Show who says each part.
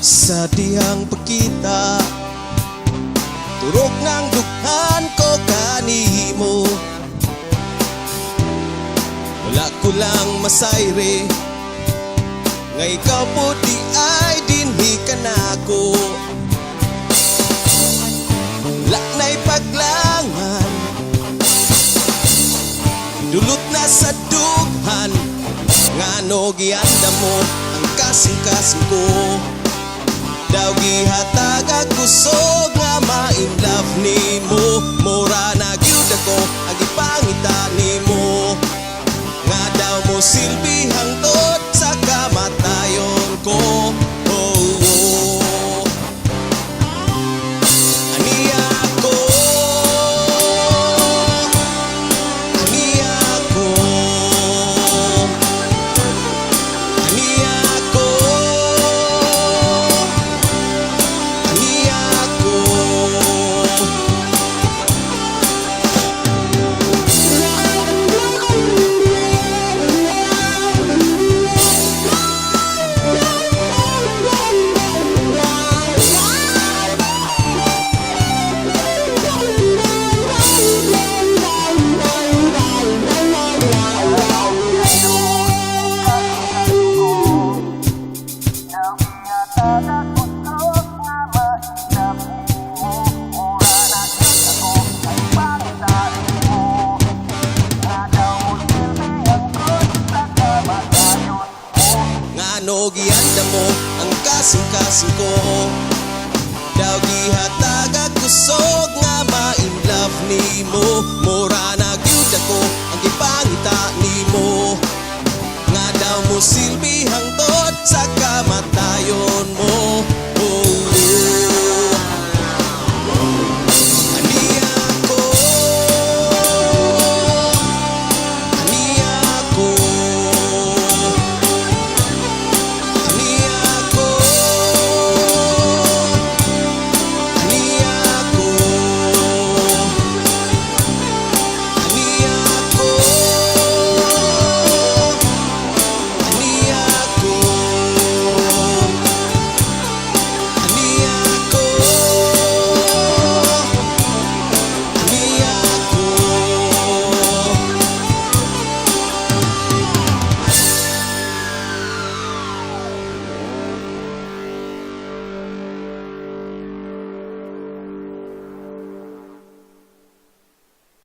Speaker 1: Sa dihang pagkita, turok ng dukhan ko kanimo. Wala ko lang masayre, nga ikaw po di ay dinhi ka na ko. Wala na'y paglangan, dulot na sa dughan, ngano gianda mo ang kasing-kasing ko. Daw gihatag ako kusog nga ma-in love nimo. Mura na gyud ako ang ipangita nimo, nga daw mo silbi hangtod sa kamatayon ko. Oh, oh. Aniya ko, aniya ko, aniya ko, aniya ko. Ngano gianda mo ang kasing-kasing ko. Daw gihatag ako kusog nga ma-in love nimo. Mura na gyud ako